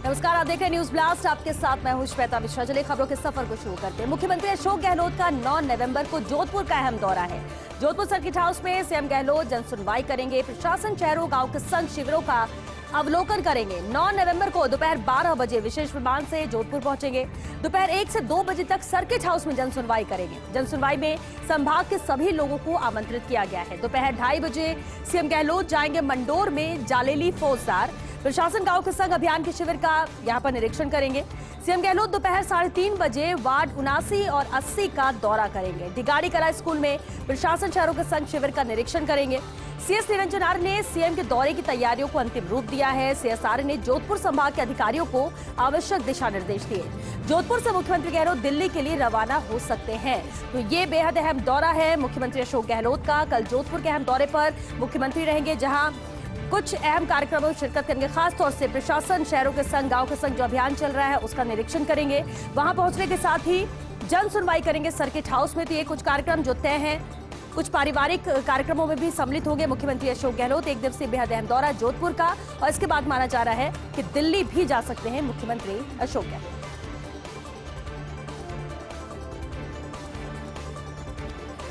नमस्कार, आप देख रहे हैं न्यूज ब्लास्ट। आपके साथ मैं हूं श्वेता मिश्रा। चलिए खबरों के सफर को शुरू करते हैं। मुख्यमंत्री अशोक गहलोत का 9 नवंबर को जोधपुर का अहम दौरा है। जोधपुर सर्किट हाउस में सीएम गहलोत जनसुनवाई करेंगे। प्रशासन शहरों गांव के संग शिविरों का अवलोकन करेंगे। 9 नवंबर को दोपहर 12 बजे विशेष विमान से जोधपुर पहुंचेंगे। दोपहर 1 से 2 बजे तक सर्किट हाउस में जनसुनवाई करेंगे। जनसुनवाई में संभाग के सभी लोगों को आमंत्रित किया गया है। दोपहर 2:30 बजे सीएम गहलोत जाएंगे मंडोर में जालेली फौजदार। प्रशासन गांव के संग अभियान के शिविर का यहां पर निरीक्षण करेंगे। सीएम गहलोत दोपहर 3:30 बजे वार्ड 79 और 80 का दौरा करेंगे। डिगाड़ी कला स्कूल में प्रशासन शहरों के संग शिविर का निरीक्षण करेंगे। सीएस निरंजन आर्य ने सीएम के दौरे की तैयारियों को अंतिम रूप दिया है। सीएस आर्य ने जोधपुर संभाग के अधिकारियों को आवश्यक दिशा निर्देश दिए। जोधपुर से मुख्यमंत्री गहलोत दिल्ली के लिए रवाना हो सकते हैं, तो ये बेहद अहम दौरा है मुख्यमंत्री अशोक गहलोत का। कल जोधपुर के अहम दौरे पर मुख्यमंत्री रहेंगे, जहां कुछ अहम कार्यक्रमों में शिरकत करेंगे। खासतौर से प्रशासन शहरों के संग गांव के संग जो अभियान चल रहा है उसका निरीक्षण करेंगे। वहां पहुंचने के साथ ही जन सुनवाई करेंगे सर्किट हाउस में। तो ये कुछ कार्यक्रम जो तय हैं, कुछ पारिवारिक कार्यक्रमों में भी सम्मिलित होंगे मुख्यमंत्री अशोक गहलोत। एक दिवसीय बेहद अहम दौरा जोधपुर का, और इसके बाद माना जा रहा है कि दिल्ली भी जा सकते हैं मुख्यमंत्री अशोक गहलोत।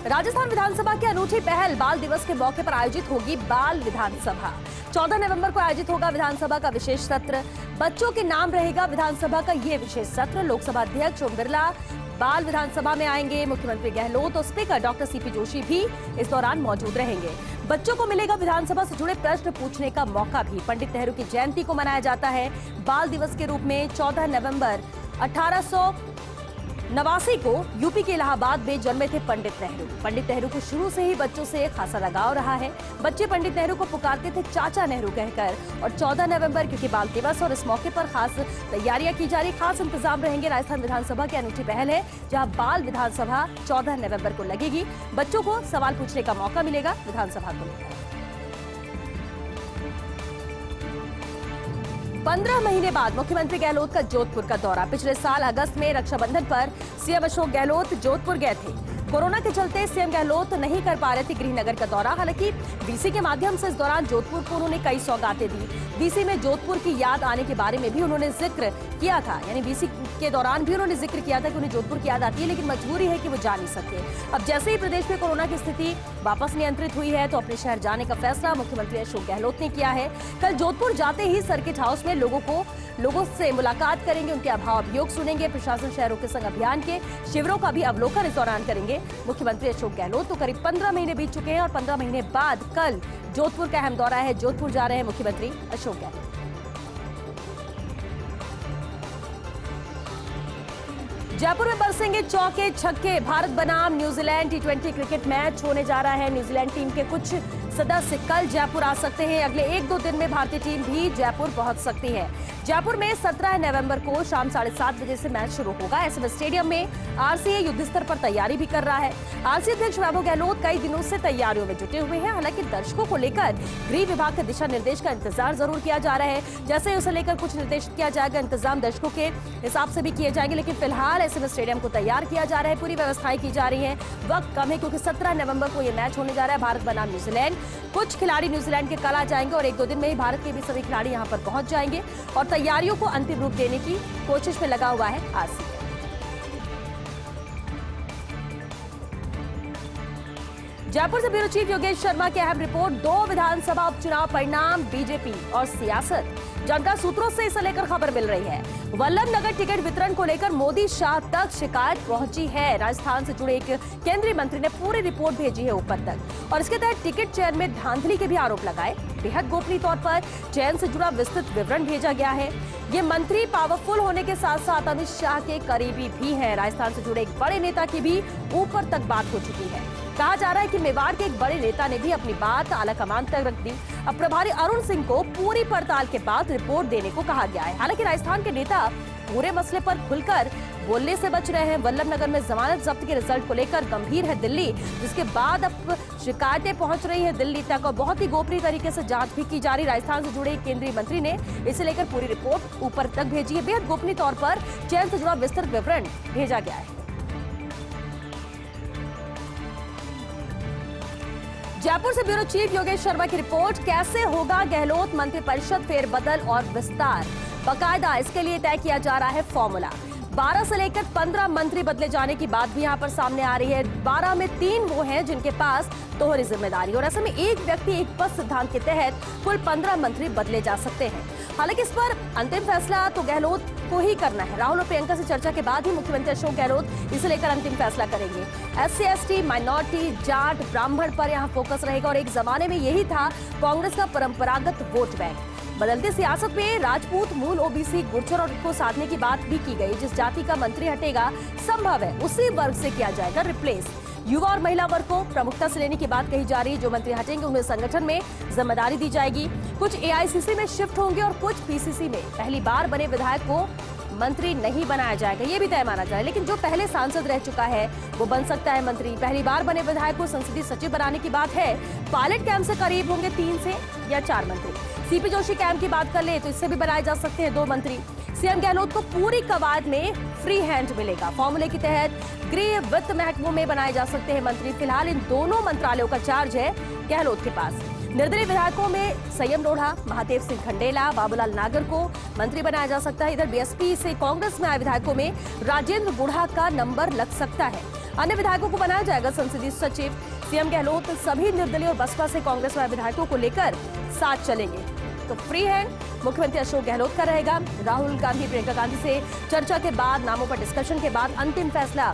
राजस्थान विधानसभा की अनूठी पहल, बाल दिवस के मौके पर आयोजित होगी बाल विधानसभा। 14 नवंबर को आयोजित होगा विधानसभा का विशेष सत्र। बच्चों के नाम रहेगा विधानसभा का ये विशेष सत्र। लोकसभा अध्यक्ष ओम बिरला बाल विधानसभा में आएंगे। मुख्यमंत्री गहलोत और स्पीकर डॉक्टर सीपी जोशी भी इस दौरान मौजूद रहेंगे। बच्चों को मिलेगा विधानसभा से जुड़े प्रश्न पूछने का मौका भी। पंडित नेहरू की जयंती को मनाया जाता है बाल दिवस के रूप में। 14 नवंबर 1889 को यूपी के इलाहाबाद में जन्मे थे पंडित नेहरू। पंडित नेहरू को शुरू से ही बच्चों से खासा लगाव रहा है। बच्चे पंडित नेहरू को पुकारते थे चाचा नेहरू कहकर। और 14 नवंबर क्योंकि बाल दिवस और इस मौके पर खास तैयारियां की जा रही, खास इंतजाम रहेंगे। राजस्थान विधानसभा की अनूठी पहल है, जहां बाल विधानसभा 14 नवंबर को लगेगी। बच्चों को सवाल पूछने का मौका मिलेगा विधानसभा को लेकर। 15 महीने बाद मुख्यमंत्री गहलोत का जोधपुर का दौरा। पिछले साल अगस्त में रक्षाबंधन पर सीएम अशोक गहलोत जोधपुर गए थे। कोरोना के चलते सीएम गहलोत नहीं कर पा रहे थे गृहनगर का दौरा। हालांकि वीसी के माध्यम से इस दौरान जोधपुर को उन्होंने कई सौगातें दी। वीसी में जोधपुर की याद आने के बारे में भी उन्होंने जिक्र किया था, यानी वीसी के दौरान भी उन्होंने जिक्र किया था कि उन्हें जोधपुर की याद आती है, लेकिन मजबूरी है कि वो जा नहीं सकते। अब जैसे ही प्रदेश में कोरोना की स्थिति वापस नियंत्रित हुई है, तो अपने शहर जाने का फैसला मुख्यमंत्री अशोक गहलोत ने किया है। कल जोधपुर जाते ही सर्किट हाउस में लोगों से मुलाकात करेंगे, उनके अभाव अभियोग सुनेंगे। प्रशासन शहरों के संग अभियान के शिविरों का भी अवलोकन इस दौरान करेंगे मुख्यमंत्री अशोक गहलोत। तो करीब 15 महीने बीत चुके हैं और 15 महीने बाद कल जोधपुर का अहम दौरा है। जोधपुर जा रहे हैं मुख्यमंत्री अशोक गहलोत। जयपुर में बरसेंगे चौके छक्के। भारत बनाम न्यूजीलैंड T20 क्रिकेट मैच होने जा रहा है। न्यूजीलैंड टीम के कुछ सदस्य कल जयपुर आ सकते हैं। अगले 1-2 दिन में भारतीय टीम भी जयपुर पहुंच सकती है। जयपुर में 17 नवंबर को शाम 7:30 बजे से मैच शुरू होगा। एसएमएस स्टेडियम में आरसीए युद्ध स्तर पर तैयारी भी कर रहा है। आरसीए अध्यक्ष वैभव गहलोत कई दिनों से तैयारियों में जुटे हुए हैं। हालांकि दर्शकों को लेकर गृह विभाग के दिशा निर्देश का इंतजार जरूर किया जा रहा है। जैसे ही उसे लेकर कुछ निर्देशित किया जाएगा, इंतजाम दर्शकों के हिसाब से भी किए जाएंगे। लेकिन फिलहाल एसएमएस स्टेडियम को तैयार किया जा रहा है, पूरी व्यवस्थाएं की जा रही है। वक्त कम है क्योंकि 17 नवंबर को यह मैच होने जा रहा है। भारत बनाम न्यूजीलैंड। कुछ खिलाड़ी न्यूजीलैंड के कल आ जाएंगे और 1-2 दिन में ही भारत के भी सभी खिलाड़ी यहां पर पहुंच जाएंगे और तैयारियों को अंतिम रूप देने की कोशिश में लगा हुआ है आरसीए। जयपुर से ब्यूरो चीफ योगेश शर्मा की अहम रिपोर्ट। 2 विधानसभा उपचुनाव परिणाम, बीजेपी और सियासत। जानकार सूत्रों से इसे लेकर खबर मिल रही है। वल्लभनगर टिकट वितरण को लेकर मोदी शाह तक शिकायत पहुंची है। राजस्थान से जुड़े एक केंद्रीय मंत्री ने पूरी रिपोर्ट भेजी है ऊपर तक, और इसके तहत टिकट चयन में धांधली के भी आरोप लगाए। बेहद गोपनीय तौर पर चयन से जुड़ा विस्तृत विवरण भेजा गया है। ये मंत्री पावरफुल होने के साथ साथ अमित शाह के करीबी भी हैं। राजस्थान से जुड़े एक बड़े नेता की भी ऊपर तक बात हो चुकी है। कहा जा रहा है कि मेवाड़ के एक बड़े नेता ने भी अपनी बात आला कमान तक रख दी। अब प्रभारी अरुण सिंह को पूरी पड़ताल के बाद रिपोर्ट देने को कहा गया है। हालांकि राजस्थान के नेता पूरे मसले पर खुलकर बोलने से बच रहे हैं। वल्लभनगर में जमानत जब्त के रिजल्ट को लेकर गंभीर है दिल्ली, जिसके बाद अब शिकायतें पहुंच रही है दिल्ली तक और बहुत ही गोपनीय तरीके से जांच भी की जा रही। राजस्थान से जुड़े केंद्रीय मंत्री ने इसे लेकर पूरी रिपोर्ट ऊपर तक भेजी है। बेहद गोपनीय तौर पर चयन से जुड़ा विस्तृत विवरण भेजा गया है। जयपुर से ब्यूरो चीफ योगेश शर्मा की रिपोर्ट। कैसे होगा गहलोत मंत्रिपरिषद फेरबदल और विस्तार। बाकायदा इसके लिए तय किया जा रहा है फॉर्मूला। 12 से लेकर 15 मंत्री बदले जाने की बात भी यहां पर सामने आ रही है। 12 में 3 वो हैं जिनके पास दोहरी जिम्मेदारी, और ऐसे में एक व्यक्ति एक पद सिद्धांत के तहत कुल 15 मंत्री बदले जा सकते हैं। हालांकि इस पर अंतिम फैसला तो गहलोत को ही करना है। राहुल और प्रियंका से चर्चा के बाद ही मुख्यमंत्री अशोक गहलोत इसे लेकर अंतिम फैसला करेंगे। SC/ST, माइनॉरिटी, जाट, ब्राह्मण पर यहाँ फोकस रहेगा, और एक जमाने में यही था कांग्रेस का परंपरागत वोट बैंक। बदलती सियासत में राजपूत, मूल OBC, गुर्जर और को साधने की बात भी की गई। जिस जाति का मंत्री हटेगा संभव है उसी वर्ग से किया जाएगा रिप्लेस। युवा और महिला वर्ग को प्रमुखता से लेने की बात कही जा रही है। जो मंत्री हटेंगे उन्हें संगठन में जिम्मेदारी दी जाएगी। कुछ AICC में शिफ्ट होंगे और कुछ PCC में। पहली बार बने विधायक को मंत्री नहीं बनाया जाएगा, ये भी तय माना जाए। लेकिन जो पहले सांसद रह चुका है वो बन सकता है मंत्री। पहली बार बने विधायक को संसदीय सचिव बनाने की बात है। पायलट कैंप से करीब होंगे 3 से या 4 मंत्री। CP जोशी कैंप की बात कर ले तो इससे भी बनाए जा सकते हैं 2 मंत्री। CM गहलोत को पूरी कवायद में फ्री हैंड मिलेगा। फॉर्मूले के तहत गृह, वित्त महकमों में बनाए जा सकते हैं मंत्री। फिलहाल इन दोनों मंत्रालयों का चार्ज है गहलोत के पास। निर्दलीय विधायकों में संयम लोढ़ा, महादेव सिंह खंडेला, बाबूलाल नागर को मंत्री बनाया जा सकता है। इधर BSP से कांग्रेस में आए विधायकों में राजेंद्र गुढ़ा का नंबर लग सकता है। अन्य विधायकों को बनाया जाएगा संसदीय सचिव। CM गहलोत सभी निर्दलीय और बसपा से कांग्रेस में आए विधायकों को लेकर साथ चलेंगे। तो फ्री हैंड मुख्यमंत्री अशोक गहलोत का रहेगा। राहुल गांधी, प्रियंका गांधी से चर्चा के बाद, नामों पर डिस्कशन के बाद अंतिम फैसला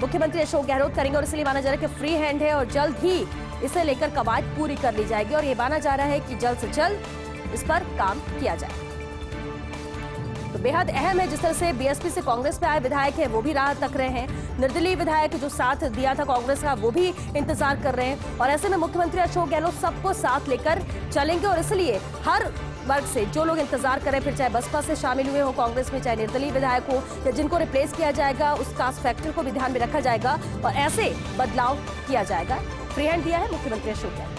मुख्यमंत्री अशोक गहलोत करेंगे, और इसलिए माना जा रहा है कि फ्री हैंड है और जल्द ही इसे लेकर कवायद पूरी कर ली जाएगी। और ये माना जा रहा है कि जल्द से जल्द इस पर काम किया जाए। तो बेहद अहम है जिस तरह से BSP से कांग्रेस में आए विधायक हैं वो भी राह तक रहे हैं। निर्दलीय विधायक जो साथ दिया था कांग्रेस का वो भी इंतजार कर रहे हैं, और ऐसे में मुख्यमंत्री अशोक गहलोत सबको साथ लेकर चलेंगे। और इसलिए हर वर्ग से जो लोग इंतजार करें, फिर चाहे बसपा से शामिल हुए हो कांग्रेस में, चाहे निर्दलीय विधायक हो या जिनको रिप्लेस किया जाएगा, उस कास्ट फैक्टर को भी ध्यान में रखा जाएगा और ऐसे बदलाव किया जाएगा। फ्री हैंड दिया है मुख्यमंत्री अशोक गहलोत।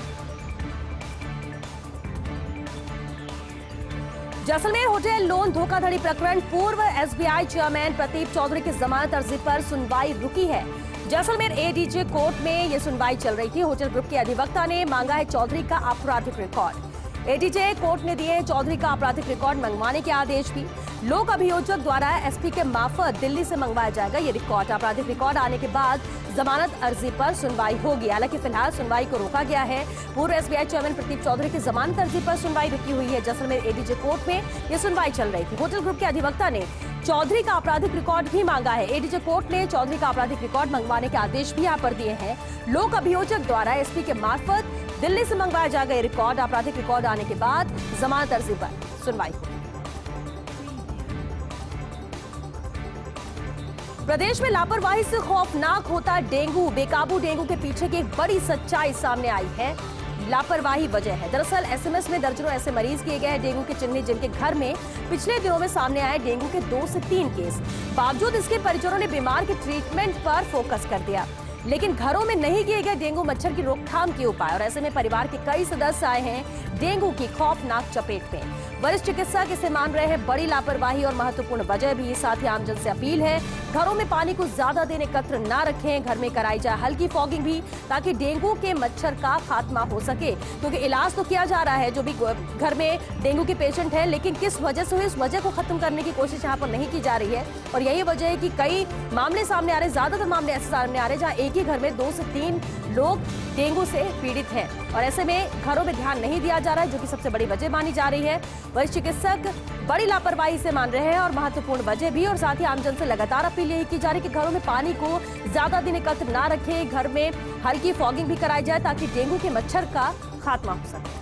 जैसलमेर होटल लोन धोखाधड़ी प्रकरण, पूर्व SBI चेयरमैन प्रदीप चौधरी की जमानत अर्जी पर सुनवाई रुकी है। जैसलमेर ADJ कोर्ट में यह सुनवाई चल रही थी। होटल ग्रुप के अधिवक्ता ने मांगा है चौधरी का आपराधिक रिकॉर्ड। ADJ कोर्ट ने दिए चौधरी का आपराधिक रिकॉर्ड मंगवाने के आदेश भी। लोक अभियोजक द्वारा SP के मार्फत दिल्ली से मंगवाया जाएगा ये रिकॉर्ड। आपराधिक रिकॉर्ड आने के बाद जमानत अर्जी पर सुनवाई होगी। हालांकि फिलहाल सुनवाई को रोका गया है। पूर्व SBI चेयरमैन प्रदीप चौधरी की जमानत अर्जी पर सुनवाई रुकी हुई है। जैसलमेर ADJ कोर्ट में यह सुनवाई चल रही थी। होटल ग्रुप के अधिवक्ता ने चौधरी का आपराधिक रिकॉर्ड भी मांगा है। ADJ कोर्ट ने चौधरी का आपराधिक रिकॉर्ड मंगवाने के आदेश भी यहाँ पर दिए हैं। लोक अभियोजक द्वारा SP के मार्फत दिल्ली से मंगवाया जाएगा ये रिकॉर्ड। आपराधिक रिकॉर्ड आने के बाद जमानत अर्जी पर सुनवाई होगी। प्रदेश में लापरवाही से खौफनाक होता डेंगू। बेकाबू डेंगू के पीछे की एक बड़ी सच्चाई सामने आई है। लापरवाही वजह है। दरअसल SMS में दर्जनों ऐसे मरीज किए गए हैं डेंगू के चिन्हित, जिनके घर में पिछले दिनों में सामने आए डेंगू के 2 से 3 केस। बावजूद इसके परिजनों ने बीमार के ट्रीटमेंट पर फोकस कर दिया, लेकिन घरों में नहीं किए गए डेंगू मच्छर की रोकथाम के उपाय। और ऐसे में परिवार के कई सदस्य आए हैं डेंगू की खौफनाक चपेट में। वरिष्ठ चिकित्सक इसे मान रहे हैं बड़ी लापरवाही और महत्वपूर्ण वजह भी। साथ ही आमजन से अपील है घरों में पानी को ज्यादा दिन एकत्र न रखें। घर में कराई जाए हल्की फॉगिंग भी, ताकि डेंगू के मच्छर का खात्मा हो सके। क्योंकि इलाज तो किया जा रहा है जो भी घर में डेंगू के पेशेंट है, लेकिन किस वजह से हुई इस वजह को खत्म करने की कोशिश यहाँ पर नहीं की जा रही है। और यही वजह है कि कई मामले सामने आ रहे, ज्यादातर मामले ऐसे सामने आ रहे जहाँ एक ही घर में 2 से 3 लोग डेंगू से पीड़ित हैं। और ऐसे में घरों में ध्यान नहीं दिया जा रहा है, जो कि सबसे बड़ी वजह मानी जा रही है। वरिष्ठ चिकित्सक बड़ी लापरवाही से मान रहे हैं और महत्वपूर्ण वजह भी। और साथ ही आमजन से लगातार अपील यही की जा रही है कि घरों में पानी को ज्यादा दिन एकत्र ना रखें। घर में हल्की फॉगिंग भी कराई जाए ताकि डेंगू के मच्छर का खात्मा हो सके।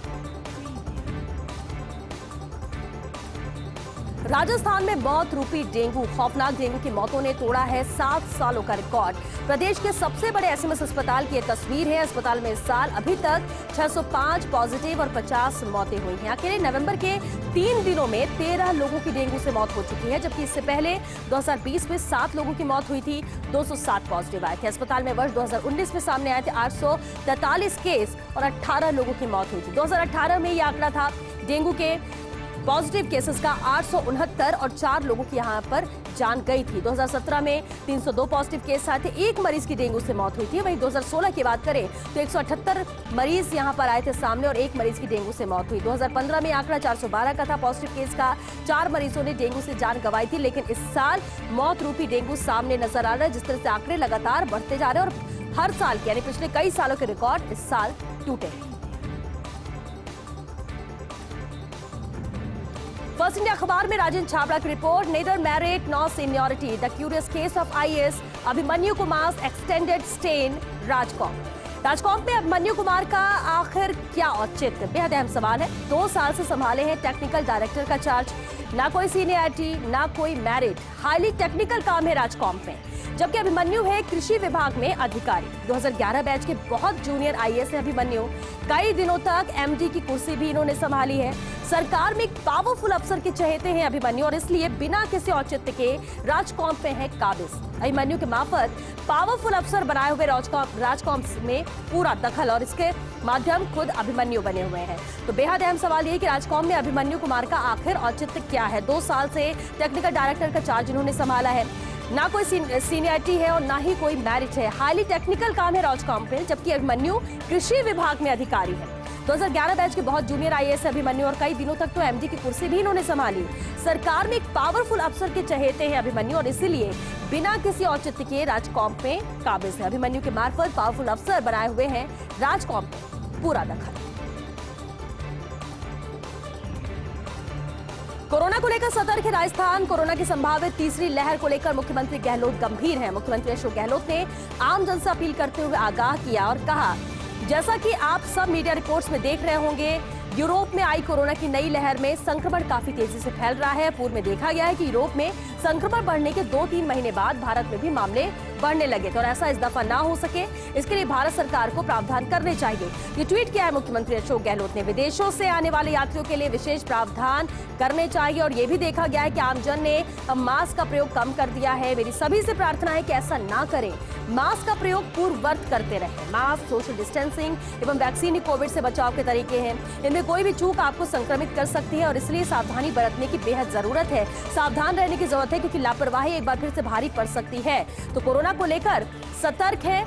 राजस्थान में मौत रूपी डेंगू, खौफनाक डेंगू की मौतों ने तोड़ा है 7 सालों का रिकॉर्ड। प्रदेश के सबसे बड़े SMS अस्पताल की यह तस्वीर है। अस्पताल में इस साल अभी तक 605 पॉजिटिव और 50 मौतें हुई हैं। अकेले नवंबर के 3 दिनों में 13 लोगों की डेंगू से मौत हो चुकी है, जबकि इससे पहले 2020 में 7 लोगों की मौत हुई थी, 207 पॉजिटिव आए थे। अस्पताल में वर्ष 2019 में सामने आए थे 843 केस और 18 लोगों की मौत हुई थी। 2018 में यह आंकड़ा था डेंगू के पॉजिटिव केसेस का 869 और 4 लोगों की यहां पर जान गई थी। 2017 में 302 पॉजिटिव केस आए थे, 1 मरीज की डेंगू से मौत हुई थी। वहीं 2016 की बात करें तो 178 मरीज यहां पर आए थे सामने और 1 मरीज की डेंगू से मौत हुई। 2015 में आंकड़ा 412 का था पॉजिटिव केस का, 4 मरीजों ने डेंगू से जान गंवाई थी। लेकिन इस साल मौत रूपी डेंगू सामने नजर आ रहा है। जिस तरह से आंकड़े लगातार बढ़ते जा रहे हैं और हर साल के यानी पिछले कई सालों के रिकॉर्ड इस साल टूटे हैं। फर्स्ट इंडिया अखबार में राजेंद्र छाबड़ा की रिपोर्ट, नेदर मेरिट नॉ seniority, the curious case of IAS Abhimanyu Kumar extended stay in RajComp में अभिमन्यु कुमार का आखिर क्या औचित्य, बेहद अहम सवाल है। 2 साल से संभाले हैं टेक्निकल डायरेक्टर का चार्ज, ना कोई सीनियरिटी ना कोई मेरिट, हाईली टेक्निकल काम है राजकॉम्प में। जबकि अभिमन्यु है कृषि विभाग में अधिकारी। 2011 बैच के बहुत जूनियर आईएएस है अभिमन्यु। कई दिनों तक एमडी की कुर्सी भी इन्होंने संभाली है। सरकार में एक पावरफुल अफसर के चहेते हैं अभिमन्यु और इसलिए बिना किसी औचित्य के राजकॉम्प में है काबिज। अभिमन्यु के मार्फत पावरफुल अफसर बनाए हुए राजकॉम्प में पूरा दखल और इसके माध्यम खुद अभिमन्यु बने हुए हैं। तो बेहद अहम सवाल ये कि राजकॉम्प में अभिमन्यु कुमार का आखिर औचित्य क्या है। 2 साल से टेक्निकल डायरेक्टर का चार्ज इन्होंने संभाला है, ना कोई सीनियरिटी है और ना ही कोई मेरिट है। हाईली टेक्निकल काम है राजकॉम्प में, जबकि अभिमन्यु कृषि विभाग में अधिकारी है। 2011 बैच के बहुत जूनियर आईएएस अभिमन्यु और कई दिनों तक तो एमडी की कुर्सी भी इन्होंने संभाली। सरकार में एक पावरफुल अफसर के चहेते हैं अभिमन्यु और इसीलिए बिना किसी औचित्य के राजकॉम्प में काबिज है। अभिमन्यु के मार्फत पावरफुल अफसर बनाए हुए हैं राजकॉम्प में पूरा दखल। कोरोना को लेकर सतर्क है राजस्थान। कोरोना की संभावित तीसरी लहर को लेकर मुख्यमंत्री गहलोत गंभीर हैं। मुख्यमंत्री अशोक गहलोत ने आम जन से अपील करते हुए आगाह किया और कहा, जैसा कि आप सब मीडिया रिपोर्ट्स में देख रहे होंगे, यूरोप में आई कोरोना की नई लहर में संक्रमण काफी तेजी से फैल रहा है। पूर्व में देखा गया है कि यूरोप में संक्रमण बढ़ने के 2-3 महीने बाद भारत में भी मामले बढ़ने लगे थे और ऐसा इस दफा ना हो सके, इसके लिए भारत सरकार को प्रावधान करने चाहिए। ये ट्वीट किया है मुख्यमंत्री अशोक गहलोत ने। विदेशों से आने वाले यात्रियों के लिए विशेष प्रावधान करने चाहिए और ये भी देखा गया है कि आमजन ने अब मास्क का प्रयोग कम कर दिया है। मेरी सभी से प्रार्थना है कि ऐसा ना करें, मास्क का प्रयोग पूर्ववत करते रहें। मास्क, सोशल डिस्टेंसिंग एवं वैक्सीन ही कोविड से बचाव के तरीके हैं। इनमें कोई भी चूक आपको संक्रमित कर सकती है और इसलिए सावधानी बरतने की बेहद जरूरत है। सावधान रहने की जरूरत है क्योंकि लापरवाही एक बार फिर से भारी पड़ सकती है। तो कोरोना को लेकर सतर्क है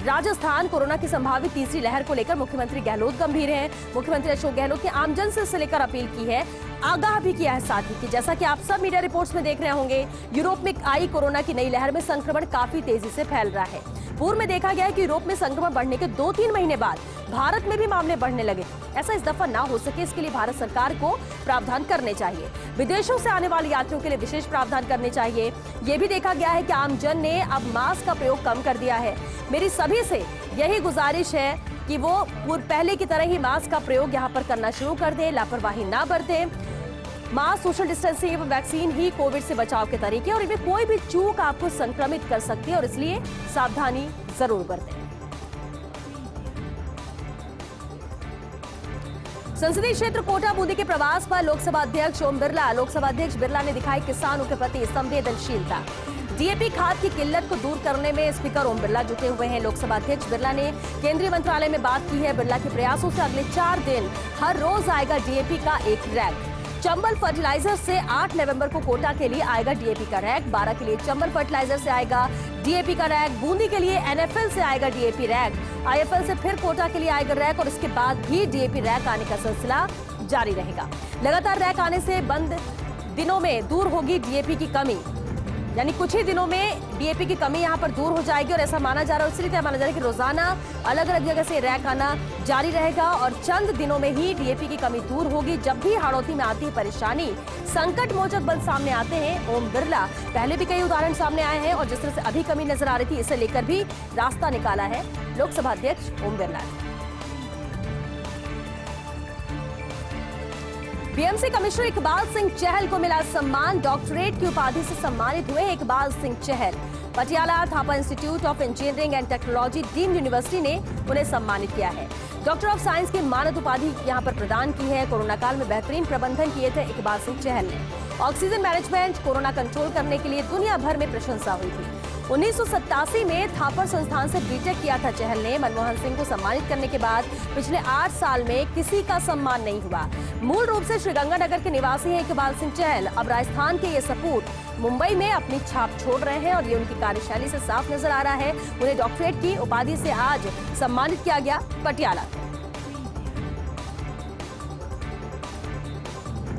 राजस्थान। कोरोना की संभावित तीसरी लहर को लेकर मुख्यमंत्री गहलोत गंभीर हैं। मुख्यमंत्री अशोक गहलोत ने आमजन से इसे लेकर अपील की है, आगाह भी किया है साथ ही कि जैसा कि आप सब मीडिया रिपोर्ट्स में देख रहे होंगे, यूरोप में आई कोरोना की नई लहर में संक्रमण काफी तेजी से फैल रहा है। पूर्व में देखा गया है कि यूरोप में संक्रमण बढ़ने के 2-3 महीने बाद भारत में भी मामले बढ़ने लगे। ऐसा इस दफा ना हो सके, इसके लिए भारत सरकार को प्रावधान करने चाहिए। विदेशों से आने वाले यात्रियों के लिए विशेष प्रावधान करने चाहिए। ये भी देखा गया है कि आमजन ने अब मास्क का प्रयोग कम कर दिया है। मेरी सभी से यही गुजारिश है कि वो पहले की तरह ही मास्क का प्रयोग यहाँ पर करना शुरू कर दे, लापरवाही ना बरते। मास्क, सोशल डिस्टेंसिंग एवं वैक्सीन ही कोविड से बचाव के तरीके और इनमें कोई भी चूक आपको संक्रमित कर सकती है और इसलिए सावधानी जरूर बरतें। संसदीय क्षेत्र कोटा बूंदी के प्रवास पर लोकसभा अध्यक्ष ओम बिरला ने दिखाई किसानों के प्रति संवेदनशीलता। डीएपी खाद की किल्लत को दूर करने में स्पीकर ओम बिरला जुटे हुए हैं। लोकसभा अध्यक्ष बिरला ने केंद्रीय मंत्रालय में बात की है। बिरला के प्रयासों से अगले 4 दिन हर रोज आएगा डीएपी का एक रैक। चंबल फर्टिलाइजर से 8 नवंबर को कोटा के लिए आएगा डीएपी का रैक। 12 के लिए चंबल फर्टिलाइजर से आएगा डीएपी का रैक। बूंदी के लिए एनएफएल से आएगा डीएपी रैक। आईएफएल से फिर कोटा के लिए आएगा रैक और इसके बाद भी डीएपी रैक आने का सिलसिला जारी रहेगा। लगातार रैक आने से बंद दिनों में दूर होगी डीएपी की कमी, यानी कुछ ही दिनों में डीएपी की कमी यहाँ पर दूर हो जाएगी और ऐसा माना जा रहा है, इसलिए माना जा रहा है कि रोजाना अलग अलग जगह से रैक आना जारी रहेगा और चंद दिनों में ही डीएपी की कमी दूर होगी। जब भी हाड़ौती में आती है परेशानी, संकट मोचक बल सामने आते हैं ओम बिरला। पहले भी कई उदाहरण सामने आए हैं और जिस तरह से अभी कमी नजर आ रही थी, इसे लेकर भी रास्ता निकाला है लोकसभा अध्यक्ष ओम बिरला ने। बीएमसी कमिश्नर इकबाल सिंह चहल को मिला सम्मान। डॉक्टरेट की उपाधि से सम्मानित हुए Iqbal Singh Chahal. Patiala Thapar institute of engineering and technology deemed university ने उन्हें सम्मानित किया है। डॉक्टर ऑफ साइंस की मानद उपाधि यहां पर प्रदान की है। कोरोना काल में बेहतरीन प्रबंधन किए थे इकबाल सिंह चहल ने। ऑक्सीजन मैनेजमेंट, कोरोना कंट्रोल करने के लिए दुनिया भर में प्रशंसा हुई थी। 1987 में थापर संस्थान से बीटेक किया था चहल ने। मनमोहन सिंह को सम्मानित करने के बाद पिछले 8 साल में किसी का सम्मान नहीं हुआ। मूल रूप से श्रीगंगानगर के निवासी हैं इकबाल सिंह चहल। अब राजस्थान के ये सपूत मुंबई में अपनी छाप छोड़ रहे हैं और ये उनकी कार्यशैली से साफ नजर आ रहा है। उन्हें डॉक्टरेट की उपाधि से आज सम्मानित किया गया पटियाला।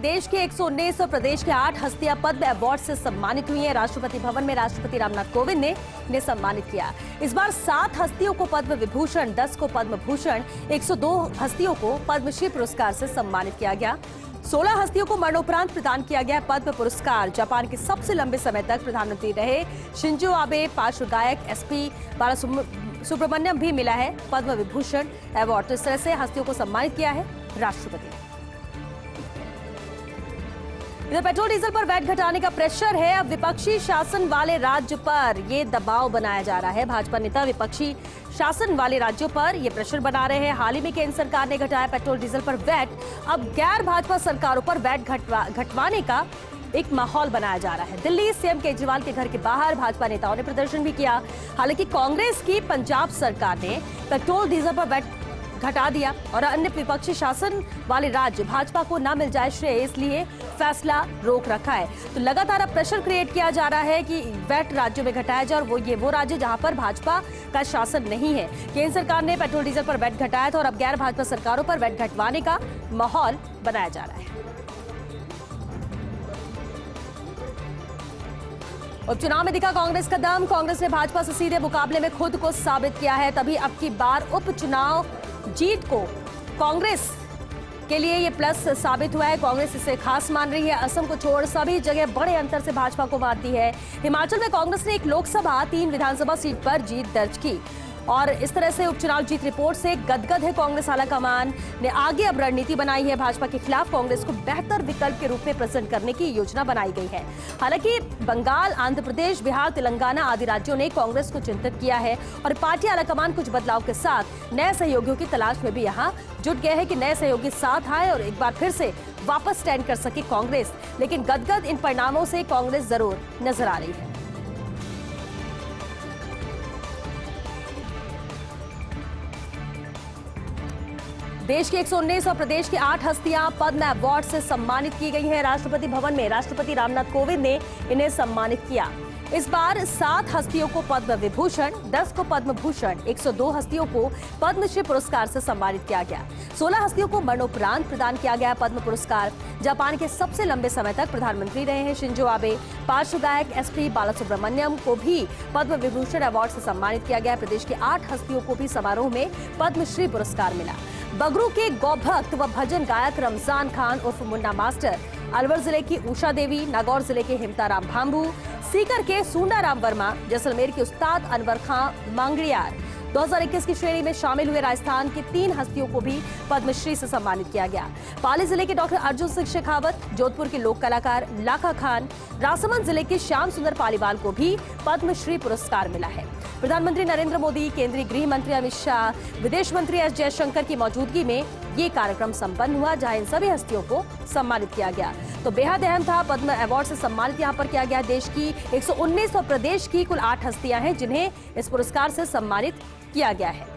देश के 119 और प्रदेश के 8 हस्तियां पद्म अवार्ड से सम्मानित हुई हैं। राष्ट्रपति भवन में राष्ट्रपति रामनाथ कोविंद ने इन्हें सम्मानित किया। इस बार 7 हस्तियों को पद्म विभूषण, 10 को पद्म भूषण, 102 हस्तियों को पद्मश्री पुरस्कार से सम्मानित किया गया। 16 हस्तियों को मरणोपरांत प्रदान किया गया पद्म पुरस्कार। जापान के सबसे लंबे समय तक प्रधानमंत्री रहे शिंजो आबे, पार्श्व गायक एसपी बालासुब्रमण्यम भी मिला है पद्म विभूषण अवार्ड। तो इस तरह से हस्तियों को सम्मानित किया है राष्ट्रपति ने। इधर पेट्रोल डीजल पर वैट घटाने का प्रेशर है। अब विपक्षी शासन वाले राज्य पर ये दबाव बनाया जा रहा है। भाजपा नेता विपक्षी शासन वाले राज्यों पर ये प्रेशर बना रहे हैं। हाल ही में केंद्र सरकार ने घटाया पेट्रोल डीजल पर वैट। अब गैर भाजपा सरकारों पर वैट घटवाने का एक माहौल बनाया जा रहा है। दिल्ली सीएम केजरीवाल के घर के बाहर भाजपा नेताओं ने प्रदर्शन भी किया। हालांकि कांग्रेस की पंजाब सरकार ने पेट्रोल डीजल पर वैट घटा दिया और अन्य विपक्षी शासन वाले राज्य भाजपा को न मिल जाए श्रेय, इसलिए फैसला रोक रखा है। तो लगातार अब प्रेशर क्रिएट किया जा रहा है कि वैट राज्यों में घटाया जाए और वो राज्य जहां पर भाजपा का शासन नहीं है। केंद्र सरकार ने पेट्रोल डीजल पर वैट घटाया था और अब गैर भाजपा सरकारों पर वैट घटवाने का माहौल बनाया जा रहा है। उपचुनाव में दिखा कांग्रेस का दम। कांग्रेस ने भाजपा से सीधे मुकाबले में खुद को साबित किया है, तभी अब की बार उपचुनाव जीत को कांग्रेस के लिए ये प्लस साबित हुआ है। कांग्रेस इसे खास मान रही है। असम को छोड़ सभी जगह बड़े अंतर से भाजपा को मात दी है। हिमाचल में कांग्रेस ने 1 लोकसभा 3 विधानसभा सीट पर जीत दर्ज की और इस तरह से उपचुनाव जीत रिपोर्ट से गदगद है कांग्रेस आलाकमान ने। आगे अब रणनीति बनाई है। भाजपा के खिलाफ कांग्रेस को बेहतर विकल्प के रूप में प्रेजेंट करने की योजना बनाई गई है। हालांकि बंगाल, आंध्र प्रदेश, बिहार, तेलंगाना आदि राज्यों ने कांग्रेस को चिंतित किया है और पार्टी आलाकमान कुछ बदलाव के साथ नए सहयोगियों की तलाश में भी यहां जुट गए हैं कि नए सहयोगी साथ आए और एक बार फिर से वापस स्टैंड कर सके कांग्रेस। लेकिन गदगद इन परिणामों से कांग्रेस जरूर नजर आ रही है। देश के 119 और प्रदेश की 8 हस्तियां पद्म अवार्ड से सम्मानित की गई हैं। राष्ट्रपति भवन में राष्ट्रपति रामनाथ कोविंद ने इन्हें सम्मानित किया। इस बार 7 हस्तियों को पद्म विभूषण, 10 को पद्म भूषण, 102 हस्तियों को पद्मश्री पुरस्कार से सम्मानित किया गया। 16 हस्तियों को मरणोपरांत प्रदान किया गया पद्म पुरस्कार। जापान के सबसे लंबे समय तक प्रधानमंत्री रहे हैं शिंजो आबे, पार्श्व गायक एसपी बालासुब्रमण्यम को भी पद्म विभूषण अवार्ड से सम्मानित किया गया। प्रदेश की 8 हस्तियों को भी समारोह में पद्मश्री पुरस्कार मिला। बगरू के गौभक्त व भजन गायक रमजान खान उर्फ मुन्ना मास्टर, अलवर जिले की उषा देवी, नागौर जिले के हिमताराम भांबू, सीकर के सूंडाराम वर्मा, जैसलमेर के उस्ताद अनवर खां मांगड़ियार। 2021 की श्रेणी में शामिल हुए राजस्थान की 3 हस्तियों को भी पद्मश्री से सम्मानित किया गया। पाली जिले के डॉक्टर अर्जुन सिंह शेखावत, जोधपुर के लोक कलाकार लाखा खान, राजसमंद जिले के श्याम सुंदर पालीवाल को भी पद्मश्री पुरस्कार मिला है। प्रधानमंत्री नरेंद्र मोदी, केंद्रीय गृह मंत्री अमित शाह, विदेश मंत्री एस जयशंकर की मौजूदगी में ये कार्यक्रम संपन्न हुआ, जहां इन सभी हस्तियों को सम्मानित किया गया। तो बेहद अहम था। पद्म अवार्ड से सम्मानित यहाँ पर किया गया। देश की 119 और प्रदेश की कुल 8 हस्तियां हैं जिन्हें इस पुरस्कार से सम्मानित किया गया है।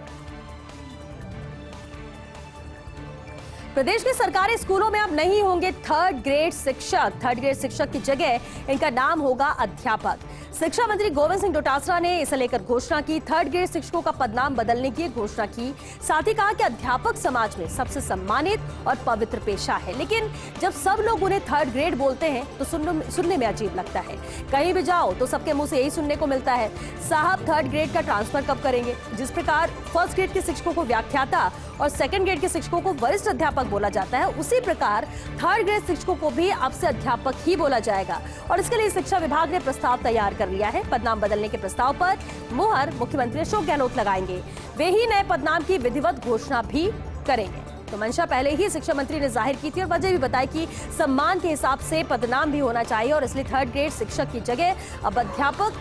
प्रदेश के सरकारी स्कूलों में अब नहीं होंगे 3rd ग्रेड शिक्षक। 3rd ग्रेड शिक्षक की जगह इनका नाम होगा अध्यापक। शिक्षा मंत्री गोविंद सिंह डोटासरा ने इसे लेकर घोषणा की। 3rd ग्रेड शिक्षकों का पदनाम बदलने की घोषणा की। साथ ही कहा कि अध्यापक समाज में सबसे सम्मानित और पवित्र पेशा है, लेकिन जब सब लोग उन्हें 3rd ग्रेड बोलते हैं तो सुनने में अजीब लगता है। कहीं भी जाओ तो सबके मुंह से यही सुनने को मिलता है, साहब 3rd ग्रेड का ट्रांसफर कब करेंगे। जिस प्रकार 1st ग्रेड के शिक्षकों को व्याख्याता और 2nd ग्रेड के शिक्षकों को वरिष्ठ अध्यापक बोला जाता है, उसी प्रकार 3rd ग्रेड शिक्षकों को भी अब से अध्यापक ही बोला जाएगा और इसके लिए शिक्षा विभाग ने प्रस्ताव तैयार कर लिया है। पदनाम बदलने के प्रस्ताव पर मुहर मुख्यमंत्री अशोक गहलोत लगाएंगे। वे ही नए पदनाम की विधिवत घोषणा भी करेंगे। तो मंशा पहले ही शिक्षा मंत्री ने जाहिर की थी और वजह भी बताई कि सम्मान के हिसाब से पदनाम भी होना चाहिए और इसलिए 3rd ग्रेड शिक्षक की जगह अब अध्यापक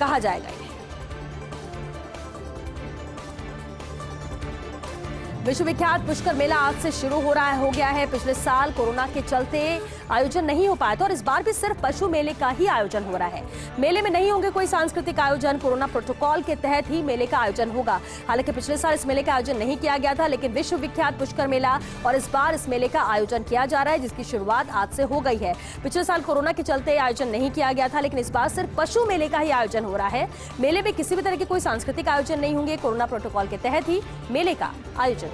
कहा जाएगा। विश्वविख्यात पुष्कर मेला आज से शुरू हो गया है। पिछले साल कोरोना के चलते आयोजन नहीं हो पाया था और इस बार भी सिर्फ पशु मेले का ही आयोजन हो रहा है। मेले में नहीं होंगे कोई सांस्कृतिक आयोजन, कोरोना प्रोटोकॉल के तहत ही मेले का आयोजन होगा। हालांकि पिछले साल इस मेले का आयोजन नहीं किया गया था, लेकिन विश्वविख्यात पुष्कर मेला और इस बार इस मेले का आयोजन किया जा रहा है, जिसकी शुरुआत आज से हो गई है। पिछले साल कोरोना के चलते आयोजन नहीं किया गया था, लेकिन इस बार सिर्फ पशु मेले का ही आयोजन हो रहा है। मेले में किसी भी तरह के कोई सांस्कृतिक आयोजन नहीं होंगे, कोरोना प्रोटोकॉल के तहत ही मेले का आयोजन